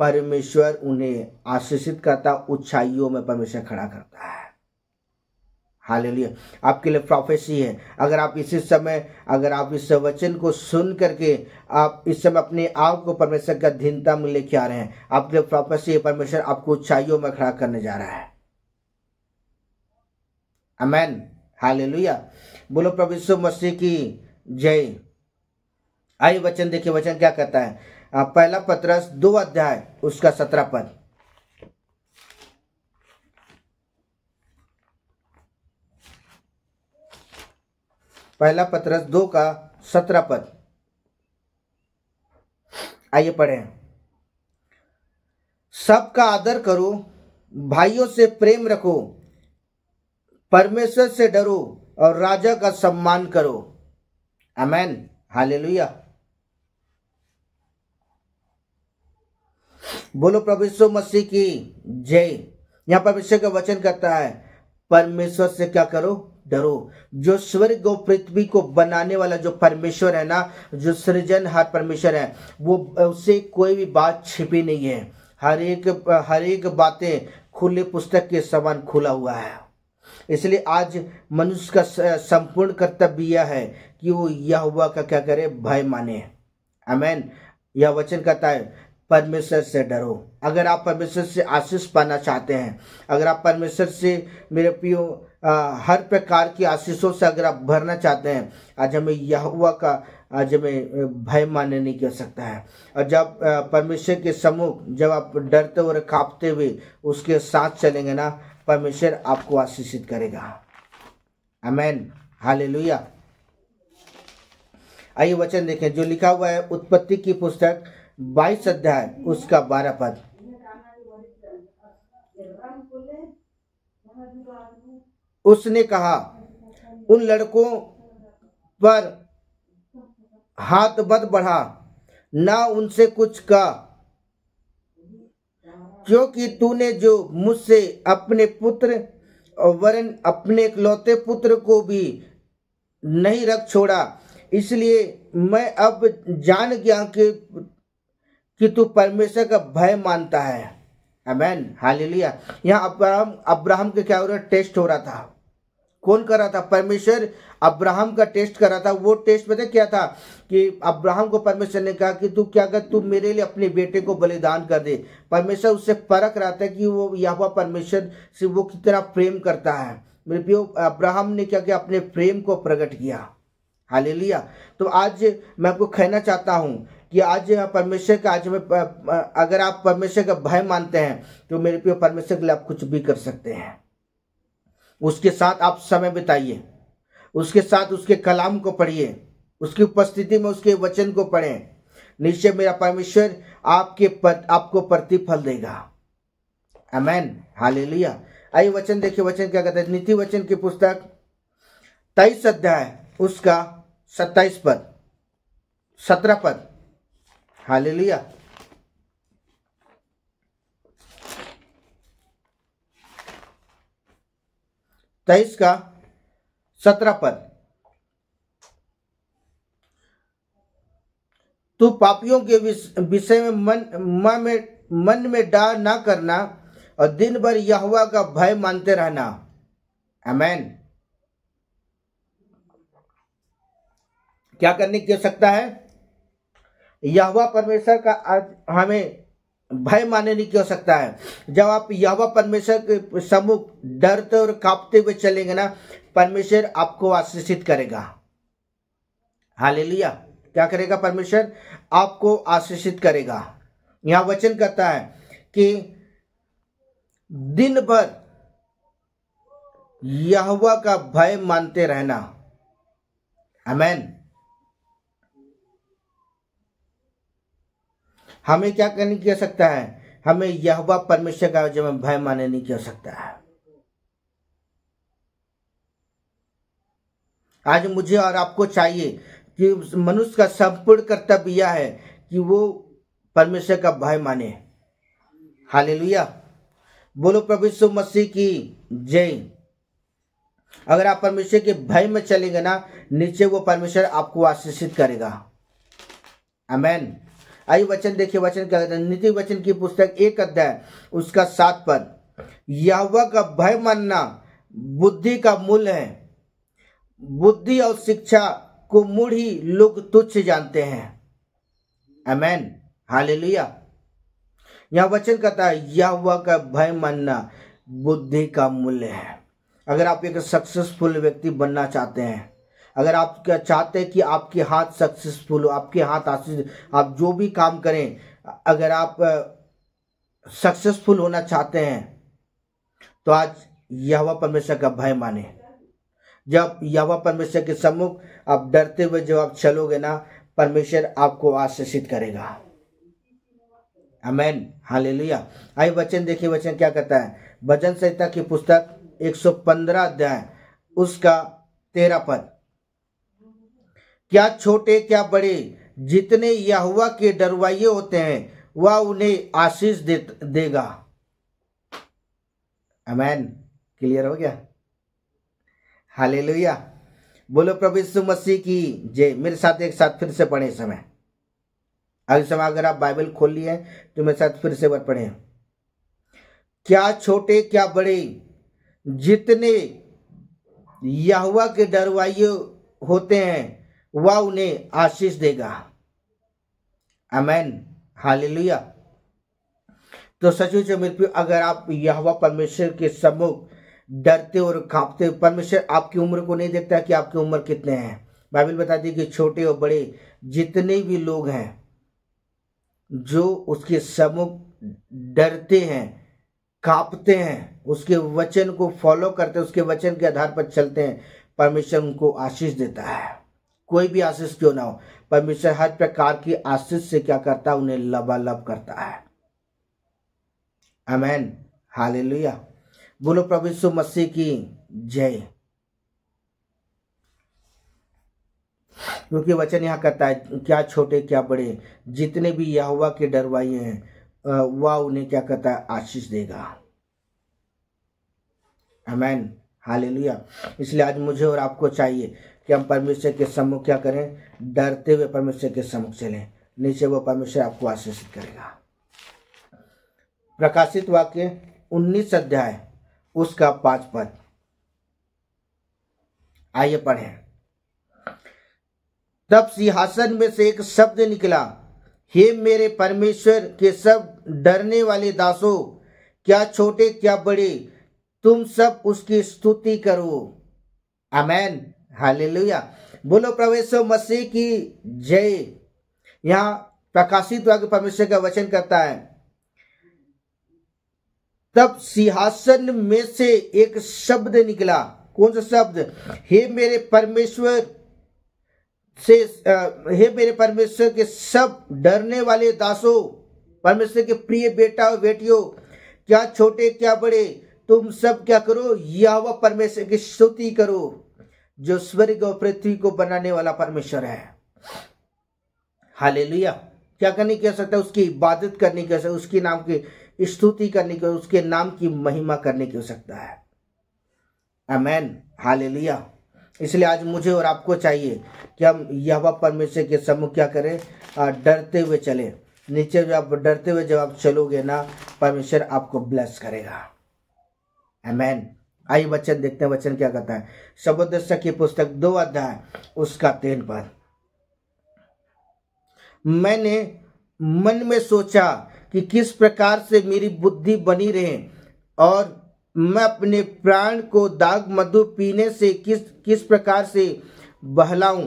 [SPEAKER 1] परमेश्वर उन्हें आशीषित करता, ऊंचाइयों में परमेश्वर खड़ा करता है। हालेलुया। आपके लिए प्रोफेसी है। अगर आप इस वचन को सुन करके आप इस समय अपने आप को परमेश्वर का अधीनता में लेके आ रहे हैं, आपके लिए प्रोफेसी है, परमेश्वर आपको ऊंचाइयों में खड़ा करने जा रहा है। आमेन। हालेलुया। बोलो प्रभु यीशु मसीह की जय। आइए वचन देखिए, वचन क्या कहता है। पहला पतरस 2 अध्याय उसका 17 पद। पहला पतरस 2 का 17 पद। आइए पढ़ें। सबका आदर करो, भाइयों से प्रेम रखो, परमेश्वर से डरो और राजा का सम्मान करो। आमेन। हालेलुया। बोलो प्रभु यीशु मसीह की जय। यहां परमेश्वर का वचन कहता है, परमेश्वर से क्या करो, डरो। जो स्वर्ग और पृथ्वी को बनाने वाला जो परमेश्वर है ना, जो सृजनहार परमेश्वर है, वो उससे कोई भी बात छिपी नहीं है। हर एक बातें खुले पुस्तक के समान खुला हुआ है। इसलिए आज मनुष्य का संपूर्ण कर्तव्य यह है कि वो यहोवा का क्या करे, भय माने। आमेन। यह वचन कहता है परमेश्वर से डरो। अगर आप परमेश्वर से आशीष पाना चाहते हैं, अगर आप परमेश्वर से मेरे प्रियो हर प्रकार की आशीषों से अगर आप भरना चाहते हैं, आज हमें यहोवा का भय मानने नहीं कर सकता है। और जब परमेश्वर के सम्मुख जब आप डरते और कांपते हुए उसके साथ चलेंगे ना, परमेश्वर आपको आशीषित करेगा। आमेन। हालेलुया। आइए वचन देखें जो लिखा हुआ है उत्पत्ति की पुस्तक 22 अध्याय उसका 12 पद। उसने कहा, उन लड़कों पर हाथ मत बढ़ा, ना उनसे कुछ कहा, क्योंकि तूने जो मुझसे अपने पुत्र और वरन अपने इकलौते पुत्र को भी नहीं रख छोड़ा, इसलिए मैं अब जान गया कि तू परमेश्वर का भय मानता है। आमेन। हालेलुया। यहाँ अब्राहम के क्या हो रहा, टेस्ट हो रहा था। कौन कर रहा था? परमेश्वर अब्राहम का टेस्ट कर रहा था। वो टेस्ट पता क्या था कि अब्राहम को परमेश्वर ने कहा कि तू क्या कर, तू मेरे लिए अपने बेटे को बलिदान कर दे। परमेश्वर उससे परख रहा था कि वो यहोवा परमेश्वर से वो कितना प्रेम करता है। मेरे प्रियो, अब्राहम ने क्या किया, अपने प्रेम को प्रकट किया। हालेलुया। तो आज मैं आपको कहना चाहता हूं कि आज परमेश्वर का अगर आप परमेश्वर का भय मानते हैं तो मेरे प्रियो, परमेश्वर के लिए आप कुछ भी कर सकते हैं। उसके साथ आप समय बिताइए, उसके साथ उसके कलाम को पढ़िए, उसकी उपस्थिति में उसके वचन को पढ़ें। निश्चय मेरा परमेश्वर आपको प्रतिफल देगा। आमेन। हालेलुया। आइए वचन देखिए, वचन क्या कहता है। नीति वचन की पुस्तक 23 अध्याय उसका 27 पद 17 पद। हालेलुया। तेईस का 17 पद। तू पापियों के विषय में मन में डार ना करना और दिन भर यहोवा का भय मानते रहना। आमेन। क्या करने की आवश्यकता है? यहोवा परमेश्वर का आज हमें भय मानने की आवश्यकता है। जब आप यहोवा परमेश्वर के सम्मुख डरते और कांपते हुए चलेंगे ना, परमेश्वर आपको आशीषित करेगा। हालेलुया। क्या करेगा? परमेश्वर आपको आशीषित करेगा। यहाँ वचन कहता है कि दिन भर यहोवा का भय मानते रहना। आमेन। हमें क्या करने की आवश्यकता है? हमें यहोवा परमेश्वर का भय मानने की आवश्यकता है। आज मुझे और आपको चाहिए कि मनुष्य का संपूर्ण कर्तव्य यह है कि वो परमेश्वर का भय माने। हालेलुया। बोलो प्रभु यीशु मसीह की जय। अगर आप परमेश्वर के भय में चलेंगे ना, नीचे वो परमेश्वर आपको आशीषित करेगा। आमेन। आइए वचन देखिए, वचन क्या कहता है। नीति वचन की पुस्तक 1 अध्याय उसका 7 पद, यहोवा का भय मानना बुद्धि का मूल है, बुद्धि और शिक्षा को मूढ़ ही लोग तुच्छ जानते हैं। आमेन, हालेलुया। यह वचन कहता है यहोवा का भय मानना बुद्धि का मूल्य है। अगर आप एक सक्सेसफुल व्यक्ति बनना चाहते हैं, अगर आप क्या चाहते हैं कि आपके हाथ सक्सेसफुल हो, आपके हाथ आशीष, आप जो भी काम करें, अगर आप सक्सेसफुल होना चाहते हैं तो आज यहोवा परमेश्वर का भय माने। जब यहोवा परमेश्वर के सम्मुख आप डरते हुए जब आप चलोगे ना, परमेश्वर आपको आशीषित करेगा। आमेन, हालेलुया। आइए वचन देखिए, वचन क्या कहता है। भजन संहिता की पुस्तक 115 अध्याय उसका 13 पद, क्या छोटे क्या बड़े जितने यहोवा के डरवाइये होते हैं वह उन्हें आशीष देगा। आमेन, क्लियर हो गया। हालेलुया, बोलो प्रभु यीशु मसीह की जय। मेरे साथ एक साथ फिर से पढ़े समय, अगले समय अगर आप बाइबल खोल लिए हैं तो मेरे साथ फिर से बार पढ़े। क्या छोटे क्या बड़े जितने यहोवा के डरवाइये होते हैं वह उन्हें आशीष देगा। आमेन, हालेलुया। तो सचमुच मित्र, अगर आप यहोवा परमेश्वर के सम्मुख डरते और कांपते, परमेश्वर आपकी उम्र को नहीं देखता कि आपकी उम्र कितने हैं। बाइबल बताती है कि छोटे और बड़े जितने भी लोग हैं जो उसके सम्मुख डरते हैं, कांपते हैं, उसके वचन को फॉलो करते हैं, उसके वचन के आधार पर चलते हैं, परमेश्वर उनको आशीष देता है। कोई भी आशीष क्यों ना हो, परमेश्वर हर प्रकार की आशीष से क्या करता है, उन्हें लबालब करता है। आमेन, हालेलुया। बोलो प्रभु यीशु मसीह की जय। क्योंकि वचन यहाँ कहता है क्या छोटे क्या बड़े जितने भी यहोवा के डरवाइये हैं वह उन्हें क्या कहता है, आशीष देगा। आमेन, हालेलुया। इसलिए आज मुझे और आपको चाहिए कि हम परमेश्वर के सम्मुख क्या करें, डरते हुए परमेश्वर के सम्मुख चलें, नीचे वो परमेश्वर आपको आशीषित करेगा। प्रकाशित वाक्य 19 अध्याय उसका 5 पद, आइए पढ़ें। तब सिंहासन में से एक शब्द निकला, हे मेरे परमेश्वर के सब डरने वाले दासों, क्या छोटे क्या बड़े तुम सब उसकी स्तुति करो। आमेन, हालेलुया। बोलो प्रभु यीशु मसीह की जय। यहाँ प्रकाशित वाक्य परमेश्वर का वचन करता है, तब सिंहासन में से एक शब्द निकला। कौन सा शब्द? हे मेरे परमेश्वर के सब डरने वाले दासों, परमेश्वर के प्रिय बेटा और बेटियों, क्या छोटे क्या बड़े तुम सब क्या करो, यहोवा परमेश्वर की स्तुति करो, जो स्वर्ग और पृथ्वी को बनाने वाला परमेश्वर है। हालेलुया। क्या करने की आवश्यकता? उसकी इबादत करने की आवश्यकता, उसके नाम की स्तुति करने की, उसके नाम की महिमा करने की आवश्यकता है। आमेन, हालेलुया। इसलिए आज मुझे और आपको चाहिए कि हम यहोवा परमेश्वर के सम्मुख क्या करें, डरते हुए चलें। नीचे जब आप डरते हुए जब आप चलोगे ना, परमेश्वर आपको ब्लेस करेगा। आमेन। आइए वचन देखते हैं, वचन क्या कहता है। शब्दोपदेश की पुस्तक 2 अध्याय उसका 3 पद, मैंने मन में सोचा कि किस प्रकार से मेरी बुद्धि बनी रहे और मैं अपने प्राण को दाग मधु पीने से किस प्रकार से बहलाऊं,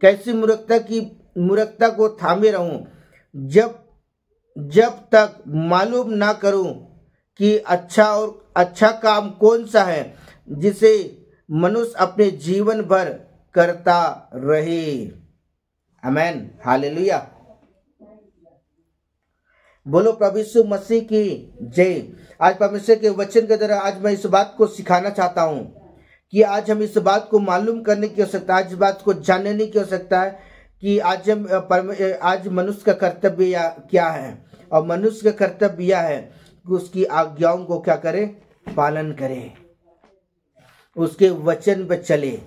[SPEAKER 1] कैसी मूर्खता को थामे रहूं, जब तक मालूम ना करूं कि अच्छा काम कौन सा है जिसे मनुष्य अपने जीवन भर करता रहे। आमेन, हालेलुया। बोलो प्रभु यीशु मसीह की जय। आज परमेश्वर के वचन के द्वारा आज मैं इस बात को सिखाना चाहता हूं कि आज हम इस बात को मालूम करने की आवश्यकता है, आज इस बात को जानने की आवश्यकता है कि आज मनुष्य का कर्तव्य क्या है। और मनुष्य का कर्तव्य यह है कि उसकी आज्ञाओं को क्या करे, पालन करे, उसके वचन पर चले।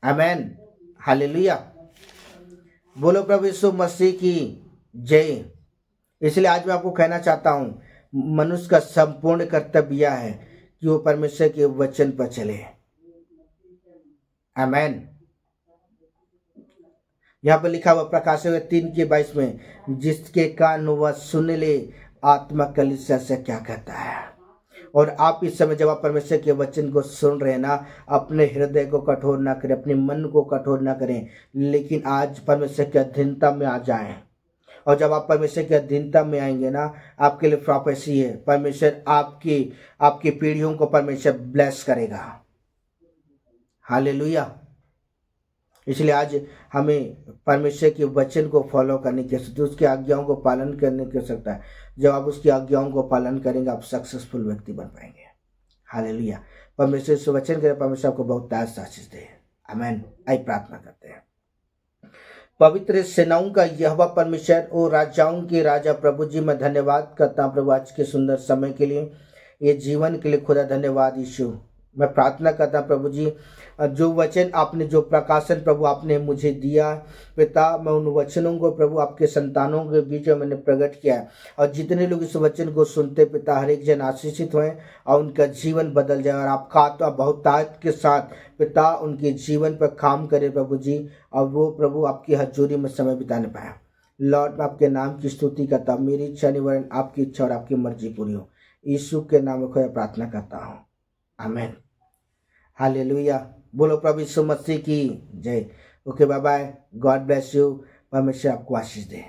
[SPEAKER 1] आमेन, हालेलुया। बोलो प्रभु यीशु मसीह की जय। इसलिए आज मैं आपको कहना चाहता हूं, मनुष्य का संपूर्ण कर्तव्य यह है कि वो परमेश्वर के वचन पर चले। आमेन। यहाँ पर लिखा हुआ प्रकाशित 3:22 में, जिसके कान वह सुन ले आत्मा कलीसिया से क्या कहता है। और आप इस समय जब आप परमेश्वर के वचन को सुन रहे हैं ना, अपने हृदय को कठोर ना करें, अपने मन को कठोर ना करें, लेकिन आज परमेश्वर की अधीनता में आ जाएं। और जब आप परमेश्वर की अधीनता में आएंगे ना, आपके लिए प्रोफेसी है, परमेश्वर आपकी पीढ़ियों को परमेश्वर ब्लेस करेगा। हालेलुया। इसलिए आज हमें परमेश्वर के वचन को फॉलो करने की आवश्यकता है, उसकी आज्ञाओं को पालन करने की आवश्यकता है। जब आप उसकी आज्ञाओं को पालन करेंगे, आप सक्सेसफुल व्यक्ति बन पाएंगे। हालेलुया। परमेश्वर से वचन करें, परमेश्वर आपको बहुत ताज आशीष दे। आमीन। आइए प्रार्थना करते हैं। पवित्र सेनाओं का यहोवा परमेश्वर और राजाओं के राजा प्रभु जी, मैं धन्यवाद करता हूँ प्रभु आज के सुंदर समय के लिए, ये जीवन के लिए खुदा धन्यवाद यीशु। मैं प्रार्थना करता हूँ प्रभु जी, जो वचन आपने, जो प्रकाशन प्रभु आपने मुझे दिया पिता, मैं उन वचनों को प्रभु आपके संतानों के बीच में मैंने प्रकट किया है। और जितने लोग इस वचन को सुनते पिता, हर एक जन आशीषित हुए और उनका जीवन बदल जाए, और आपका आत्मा बहुतायत के साथ पिता उनके जीवन पर काम करे प्रभु जी, और वो प्रभु आपकी हजूरी में समय बिताने पाए। लॉर्ड, मैं आपके नाम की स्तुति करता हूँ। मेरी इच्छा निवारण आपकी इच्छा और आपकी मर्जी पूरी हो, यीशु के नाम में खुदा प्रार्थना करता हूँ। आमीन। हालेलुया। बोलो प्रभु यीशु मसीह की जय। Okay, bye bye. God bless you. परमेश्वर आपको आशीष दे।